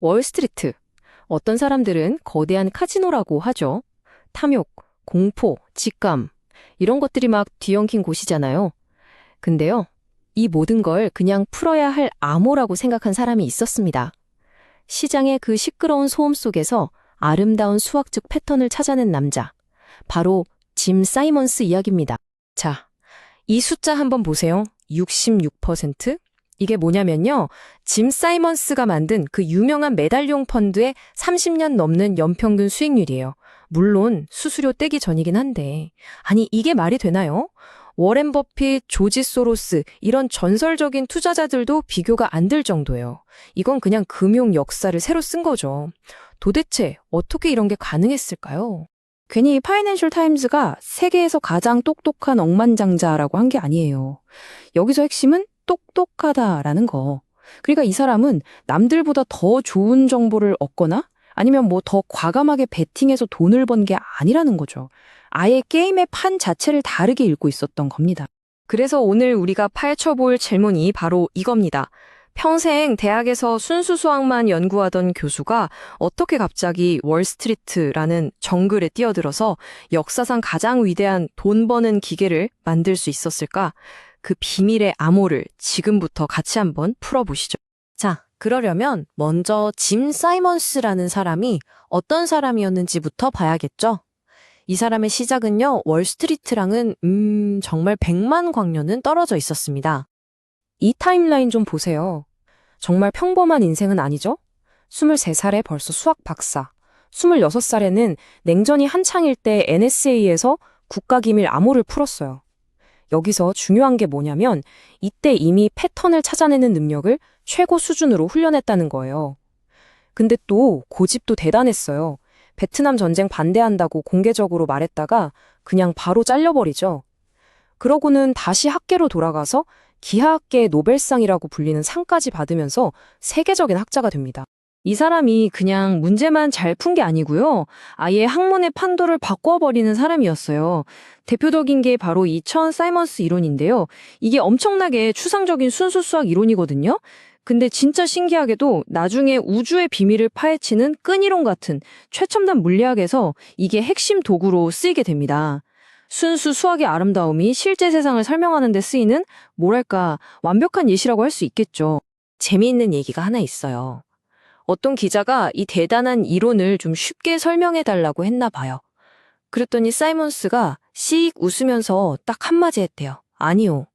월스트리트. 어떤 사람들은 거대한 카지노라고 하죠. 탐욕, 공포, 직감. 이런 것들이 막 뒤엉킨 곳이잖아요. 근데요, 이 모든 걸 그냥 풀어야 할 암호라고 생각한 사람이 있었습니다. 시장의 그 시끄러운 소음 속에서 아름다운 수학적 패턴을 찾아낸 남자. 바로 짐 사이먼스 이야기입니다. 자, 이 숫자 한번 보세요. 66%? 이게 뭐냐면요. 짐 사이먼스가 만든 그 유명한 메달용 펀드의 30년 넘는 연평균 수익률이에요. 물론 수수료 떼기 전이긴 한데. 아니, 이게 말이 되나요? 워렌 버핏, 조지 소로스 이런 전설적인 투자자들도 비교가 안 될 정도예요. 이건 그냥 금융 역사를 새로 쓴 거죠. 도대체 어떻게 이런 게 가능했을까요? 괜히 파이낸셜 타임즈가 세계에서 가장 똑똑한 억만장자라고 한 게 아니에요. 여기서 핵심은 똑똑하다라는 거. 그러니까 이 사람은 남들보다 더 좋은 정보를 얻거나 아니면 뭐 더 과감하게 베팅해서 돈을 번 게 아니라는 거죠. 아예 게임의 판 자체를 다르게 읽고 있었던 겁니다. 그래서 오늘 우리가 파헤쳐볼 질문이 바로 이겁니다. 평생 대학에서 순수 수학만 연구하던 교수가 어떻게 갑자기 월스트리트라는 정글에 뛰어들어서 역사상 가장 위대한 돈 버는 기계를 만들 수 있었을까? 그 비밀의 암호를 지금부터 같이 한번 풀어보시죠. 자, 그러려면 먼저 짐 사이먼스라는 사람이 어떤 사람이었는지부터 봐야겠죠? 이 사람의 시작은요, 월스트리트랑은 정말 100만 광년은 떨어져 있었습니다. 이 타임라인 좀 보세요. 정말 평범한 인생은 아니죠? 23살에 벌써 수학 박사, 26살에는 냉전이 한창일 때 NSA에서 국가기밀 암호를 풀었어요. 여기서 중요한 게 뭐냐면 이때 이미 패턴을 찾아내는 능력을 최고 수준으로 훈련했다는 거예요. 근데 또 고집도 대단했어요. 베트남 전쟁 반대한다고 공개적으로 말했다가 그냥 바로 잘려버리죠. 그러고는 다시 학계로 돌아가서 기하학계의 노벨상이라고 불리는 상까지 받으면서 세계적인 학자가 됩니다. 이 사람이 그냥 문제만 잘 푼 게 아니고요. 아예 학문의 판도를 바꿔버리는 사람이었어요. 대표적인 게 바로 이 천 사이먼스 이론인데요. 이게 엄청나게 추상적인 순수 수학 이론이거든요. 근데 진짜 신기하게도 나중에 우주의 비밀을 파헤치는 끈이론 같은 최첨단 물리학에서 이게 핵심 도구로 쓰이게 됩니다. 순수 수학의 아름다움이 실제 세상을 설명하는 데 쓰이는 뭐랄까 완벽한 예시라고 할 수 있겠죠. 재미있는 얘기가 하나 있어요. 어떤 기자가 이 대단한 이론을 좀 쉽게 설명해 달라고 했나 봐요. 그랬더니 사이먼스가 씩 웃으면서 딱 한마디 했대요. 아니요.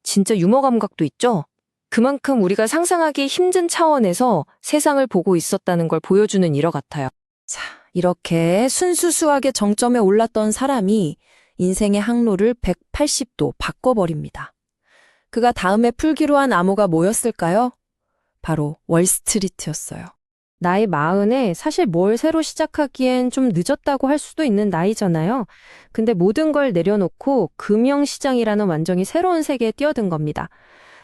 진짜 유머 감각도 있죠? 그만큼 우리가 상상하기 힘든 차원에서 세상을 보고 있었다는 걸 보여주는 일화 같아요. 자, 이렇게 순수 수학의 정점에 올랐던 사람이 인생의 항로를 180도 바꿔버립니다. 그가 다음에 풀기로 한 암호가 뭐였을까요? 바로 월스트리트였어요. 나이 40에 사실 뭘 새로 시작하기엔 좀 늦었다고 할 수도 있는 나이잖아요. 근데 모든 걸 내려놓고 금융시장이라는 완전히 새로운 세계에 뛰어든 겁니다.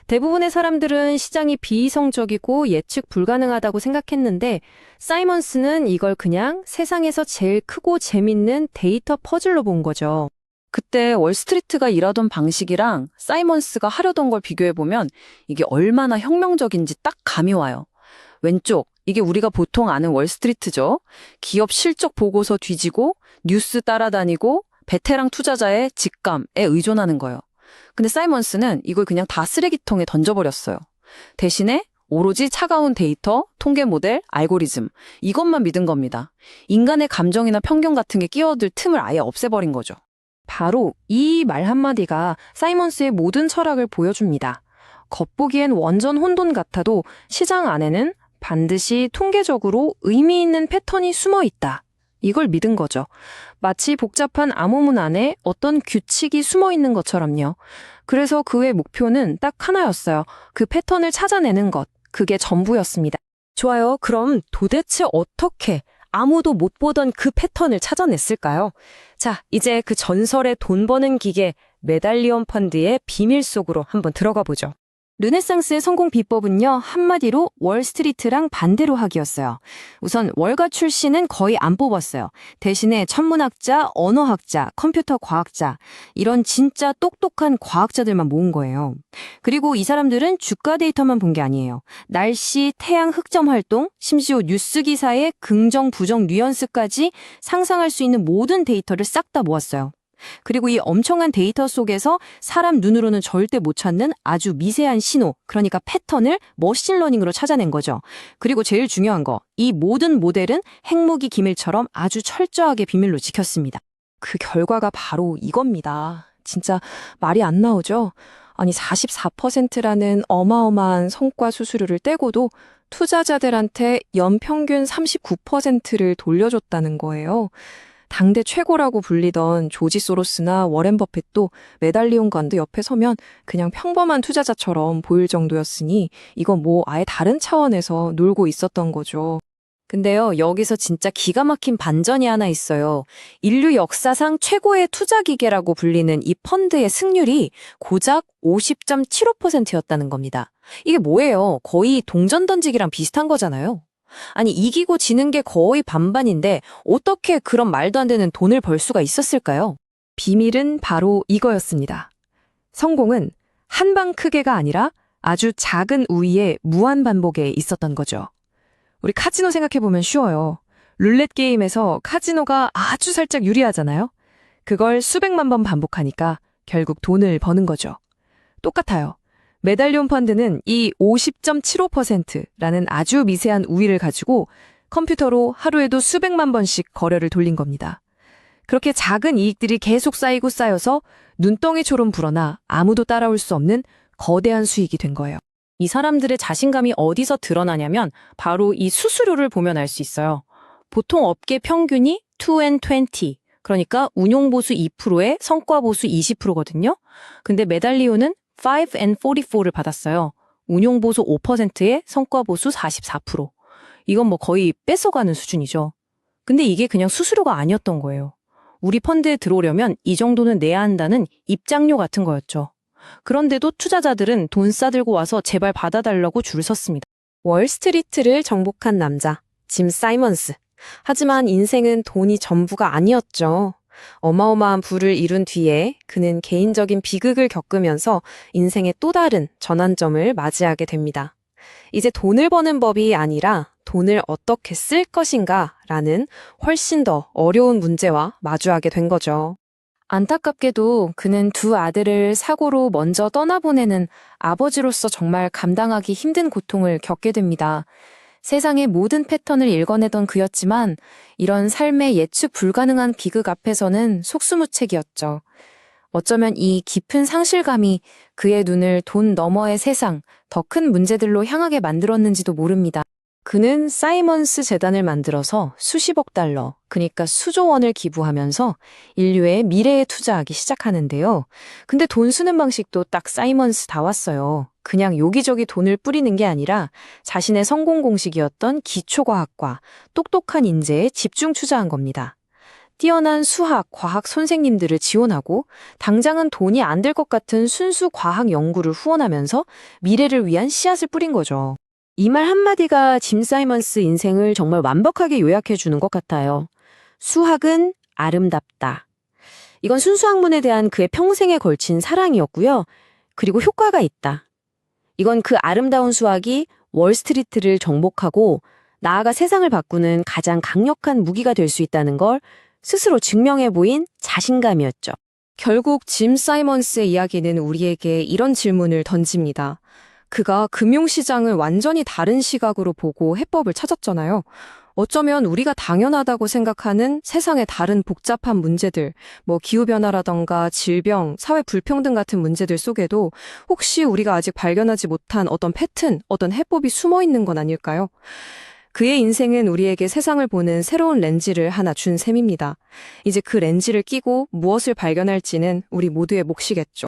대부분의 사람들은 시장이 비이성적이고 예측 불가능하다고 생각했는데 사이먼스는 이걸 그냥 세상에서 제일 크고 재밌는 데이터 퍼즐로 본 거죠. 그때 월스트리트가 일하던 방식이랑 사이먼스가 하려던 걸 비교해보면 이게 얼마나 혁명적인지 딱 감이 와요. 왼쪽, 이게 우리가 보통 아는 월스트리트죠. 기업 실적 보고서 뒤지고 뉴스 따라다니고 베테랑 투자자의 직감에 의존하는 거예요. 근데 사이먼스는 이걸 그냥 다 쓰레기통에 던져버렸어요. 대신에 오로지 차가운 데이터, 통계 모델, 알고리즘 이것만 믿은 겁니다. 인간의 감정이나 편견 같은 게 끼어들 틈을 아예 없애버린 거죠. 바로 이 말 한마디가 사이먼스의 모든 철학을 보여줍니다. 겉보기엔 원전 혼돈 같아도 시장 안에는 반드시 통계적으로 의미 있는 패턴이 숨어 있다. 이걸 믿은 거죠. 마치 복잡한 암호문 안에 어떤 규칙이 숨어 있는 것처럼요. 그래서 그의 목표는 딱 하나였어요. 그 패턴을 찾아내는 것. 그게 전부였습니다. 좋아요. 그럼 도대체 어떻게 아무도 못 보던 그 패턴을 찾아냈을까요? 자, 이제 그 전설의 돈 버는 기계 메달리온 펀드의 비밀 속으로 한번 들어가 보죠. 르네상스의 성공 비법은요, 한마디로 월스트리트랑 반대로 하기였어요. 우선 월가 출신은 거의 안 뽑았어요. 대신에 천문학자, 언어학자, 컴퓨터 과학자, 이런 진짜 똑똑한 과학자들만 모은 거예요. 그리고 이 사람들은 주가 데이터만 본 게 아니에요. 날씨, 태양 흑점 활동, 심지어 뉴스 기사의 긍정, 부정 뉘앙스까지 상상할 수 있는 모든 데이터를 싹 다 모았어요. 그리고 이 엄청난 데이터 속에서 사람 눈으로는 절대 못 찾는 아주 미세한 신호, 그러니까 패턴을 머신러닝으로 찾아낸 거죠. 그리고 제일 중요한 거, 이 모든 모델은 핵무기 기밀처럼 아주 철저하게 비밀로 지켰습니다. 그 결과가 바로 이겁니다. 진짜 말이 안 나오죠? 아니, 44%라는 어마어마한 성과 수수료를 떼고도 투자자들한테 연평균 39%를 돌려줬다는 거예요. 당대 최고라고 불리던 조지 소로스나 워렌 버핏도 메달리온 건드 옆에 서면 그냥 평범한 투자자처럼 보일 정도였으니 이건 뭐 아예 다른 차원에서 놀고 있었던 거죠. 근데요, 여기서 진짜 기가 막힌 반전이 하나 있어요. 인류 역사상 최고의 투자 기계라고 불리는 이 펀드의 승률이 고작 50.75%였다는 겁니다. 이게 뭐예요? 거의 동전 던지기랑 비슷한 거잖아요. 아니, 이기고 지는 게 거의 반반인데 어떻게 그런 말도 안 되는 돈을 벌 수가 있었을까요? 비밀은 바로 이거였습니다. 성공은 한방 크게가 아니라 아주 작은 우위의 무한 반복에 있었던 거죠. 우리 카지노 생각해보면 쉬워요. 룰렛 게임에서 카지노가 아주 살짝 유리하잖아요. 그걸 수백만 번 반복하니까 결국 돈을 버는 거죠. 똑같아요. 메달리온 펀드는 이 50.75%라는 아주 미세한 우위를 가지고 컴퓨터로 하루에도 수백만 번씩 거래를 돌린 겁니다. 그렇게 작은 이익들이 계속 쌓이고 쌓여서 눈덩이처럼 불어나 아무도 따라올 수 없는 거대한 수익이 된 거예요. 이 사람들의 자신감이 어디서 드러나냐면 바로 이 수수료를 보면 알 수 있어요. 보통 업계 평균이 2&20, 그러니까 운용보수 2%에 성과보수 20%거든요. 근데 메달리온은 5&44를 받았어요. 운용보수 5%에 성과보수 44%. 이건 뭐 거의 뺏어가는 수준이죠. 근데 이게 그냥 수수료가 아니었던 거예요. 우리 펀드에 들어오려면 이 정도는 내야 한다는 입장료 같은 거였죠. 그런데도 투자자들은 돈 싸들고 와서 제발 받아달라고 줄 섰습니다. 월스트리트를 정복한 남자, 짐 사이먼스. 하지만 인생은 돈이 전부가 아니었죠. 어마어마한 부를 이룬 뒤에 그는 개인적인 비극을 겪으면서 인생의 또 다른 전환점을 맞이하게 됩니다. 이제 돈을 버는 법이 아니라 돈을 어떻게 쓸 것인가라는 훨씬 더 어려운 문제와 마주하게 된 거죠. 안타깝게도 그는 두 아들을 사고로 먼저 떠나보내는 아버지로서 정말 감당하기 힘든 고통을 겪게 됩니다. 세상의 모든 패턴을 읽어내던 그였지만 이런 삶의 예측 불가능한 비극 앞에서는 속수무책이었죠. 어쩌면 이 깊은 상실감이 그의 눈을 돈 너머의 세상, 더 큰 문제들로 향하게 만들었는지도 모릅니다. 그는 사이먼스 재단을 만들어서 수십억 달러, 그러니까 수조 원을 기부하면서 인류의 미래에 투자하기 시작하는데요. 근데 돈 쓰는 방식도 딱 사이먼스다웠어요. 그냥 여기저기 돈을 뿌리는 게 아니라 자신의 성공 공식이었던 기초과학과 똑똑한 인재에 집중 투자한 겁니다. 뛰어난 수학, 과학 선생님들을 지원하고 당장은 돈이 안 될 것 같은 순수 과학 연구를 후원하면서 미래를 위한 씨앗을 뿌린 거죠. 이 말 한마디가 짐 사이먼스 인생을 정말 완벽하게 요약해 주는 것 같아요. 수학은 아름답다. 이건 순수 학문에 대한 그의 평생에 걸친 사랑이었고요. 그리고 효과가 있다. 이건 그 아름다운 수학이 월스트리트를 정복하고 나아가 세상을 바꾸는 가장 강력한 무기가 될 수 있다는 걸 스스로 증명해 보인 자신감이었죠. 결국 짐 사이먼스의 이야기는 우리에게 이런 질문을 던집니다. 그가 금융시장을 완전히 다른 시각으로 보고 해법을 찾았잖아요. 어쩌면 우리가 당연하다고 생각하는 세상의 다른 복잡한 문제들, 뭐 기후변화라던가 질병, 사회 불평등 같은 문제들 속에도 혹시 우리가 아직 발견하지 못한 어떤 패턴, 어떤 해법이 숨어 있는 건 아닐까요? 그의 인생은 우리에게 세상을 보는 새로운 렌즈를 하나 준 셈입니다. 이제 그 렌즈를 끼고 무엇을 발견할지는 우리 모두의 몫이겠죠.